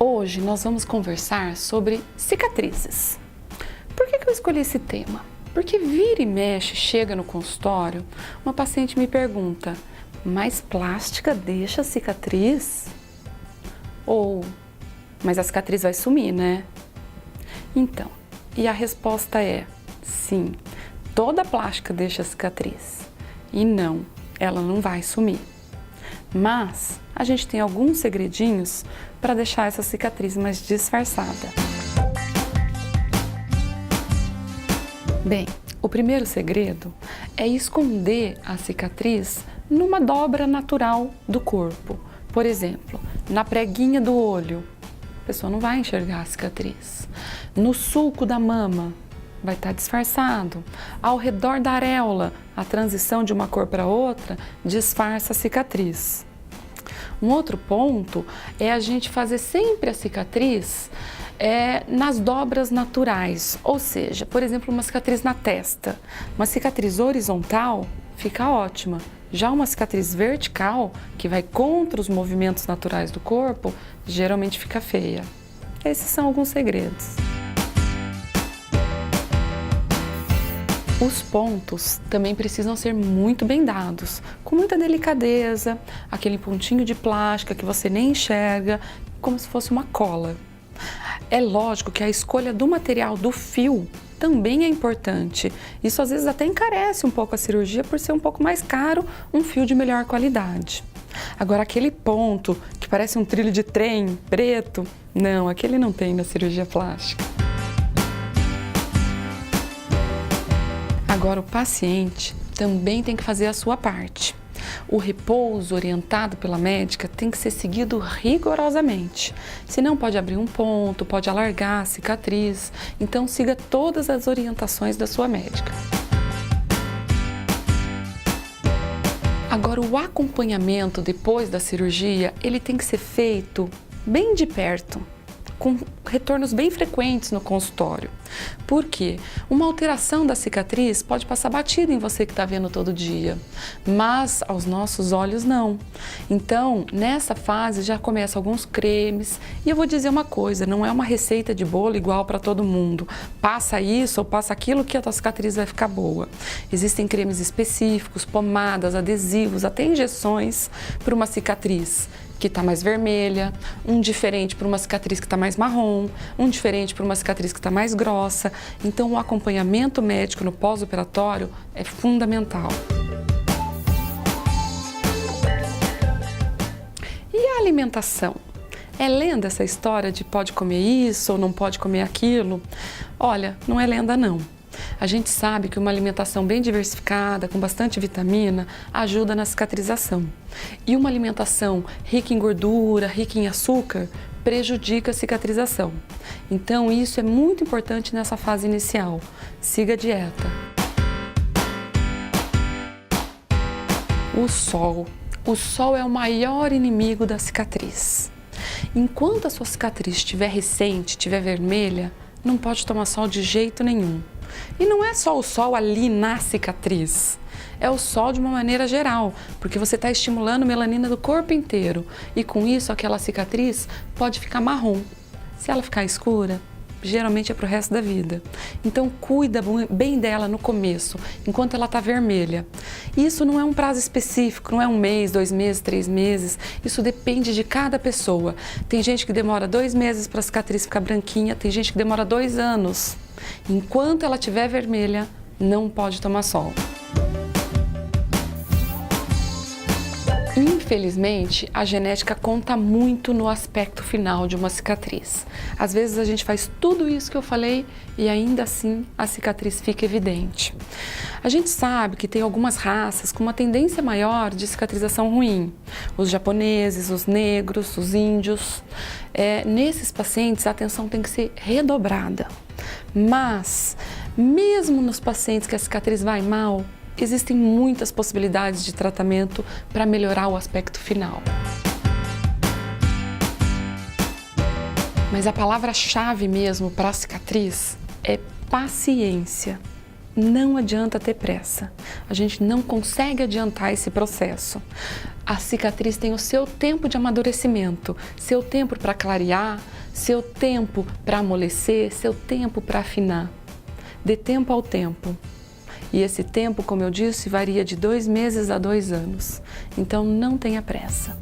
Hoje nós vamos conversar sobre cicatrizes. Por que eu escolhi esse tema? Porque vira e mexe, chega no consultório, uma paciente me pergunta, mas plástica deixa cicatriz? Ou, mas a cicatriz vai sumir, né? Então, e a resposta é, sim, toda plástica deixa cicatriz. E não, ela não vai sumir. Mas a gente tem alguns segredinhos para deixar essa cicatriz mais disfarçada. Bem, o primeiro segredo é esconder a cicatriz numa dobra natural do corpo. Por exemplo, na preguinha do olho, a pessoa não vai enxergar a cicatriz. No sulco da mama, vai estar disfarçado. Ao redor da areola, a transição de uma cor para outra disfarça a cicatriz. Um outro ponto é a gente fazer sempre a cicatriz nas dobras naturais, ou seja, por exemplo, uma cicatriz na testa. Uma cicatriz horizontal fica ótima. Já uma cicatriz vertical, que vai contra os movimentos naturais do corpo, geralmente fica feia. Esses são alguns segredos. Os pontos também precisam ser muito bem dados, com muita delicadeza, aquele pontinho de plástica que você nem enxerga, como se fosse uma cola. É lógico que a escolha do material, do fio, também é importante. Isso às vezes até encarece um pouco a cirurgia por ser um pouco mais caro, um fio de melhor qualidade. Agora aquele ponto que parece um trilho de trem preto, não, aquele não tem na cirurgia plástica. Agora, o paciente também tem que fazer a sua parte. O repouso orientado pela médica tem que ser seguido rigorosamente. Senão pode abrir um ponto, pode alargar a cicatriz. Então, siga todas as orientações da sua médica. Agora, o acompanhamento depois da cirurgia, ele tem que ser feito bem de perto, com retornos bem frequentes no consultório. Por quê? Uma alteração da cicatriz pode passar batida em você que está vendo todo dia, mas aos nossos olhos não. Então, nessa fase já começam alguns cremes e eu vou dizer uma coisa, não é uma receita de bolo igual para todo mundo. Passa isso ou passa aquilo que a tua cicatriz vai ficar boa. Existem cremes específicos, pomadas, adesivos, até injeções para uma cicatriz que está mais vermelha, um diferente para uma cicatriz que está mais marrom, um diferente para uma cicatriz que está mais grossa. Então, o acompanhamento médico no pós-operatório é fundamental. E a alimentação? É lenda essa história de pode comer isso ou não pode comer aquilo? Olha, não é lenda não. A gente sabe que uma alimentação bem diversificada, com bastante vitamina, ajuda na cicatrização. E uma alimentação rica em gordura, rica em açúcar, prejudica a cicatrização. Então, isso é muito importante nessa fase inicial. Siga a dieta. O sol. O sol é o maior inimigo da cicatriz. Enquanto a sua cicatriz estiver recente, estiver vermelha, não pode tomar sol de jeito nenhum. E não é só o sol ali na cicatriz, é o sol de uma maneira geral, porque você está estimulando a melanina do corpo inteiro e com isso aquela cicatriz pode ficar marrom. Se ela ficar escura, geralmente é para o resto da vida. Então cuida bem dela no começo, enquanto ela está vermelha. Isso não é um prazo específico, não é 1 mês, 2 meses, 3 meses, isso depende de cada pessoa. Tem gente que demora 2 meses para a cicatriz ficar branquinha, tem gente que demora 2 anos. Enquanto ela estiver vermelha, não pode tomar sol. Infelizmente, a genética conta muito no aspecto final de uma cicatriz. Às vezes a gente faz tudo isso que eu falei e ainda assim a cicatriz fica evidente. A gente sabe que tem algumas raças com uma tendência maior de cicatrização ruim. Os japoneses, os negros, os índios. Nesses pacientes a atenção tem que ser redobrada. Mas, mesmo nos pacientes que a cicatriz vai mal, existem muitas possibilidades de tratamento para melhorar o aspecto final. Mas a palavra-chave mesmo para a cicatriz é paciência. Não adianta ter pressa. A gente não consegue adiantar esse processo. A cicatriz tem o seu tempo de amadurecimento, seu tempo para clarear, seu tempo para amolecer, seu tempo para afinar. Dê tempo ao tempo. E esse tempo, como eu disse, varia de 2 meses a 2 anos. Então não tenha pressa.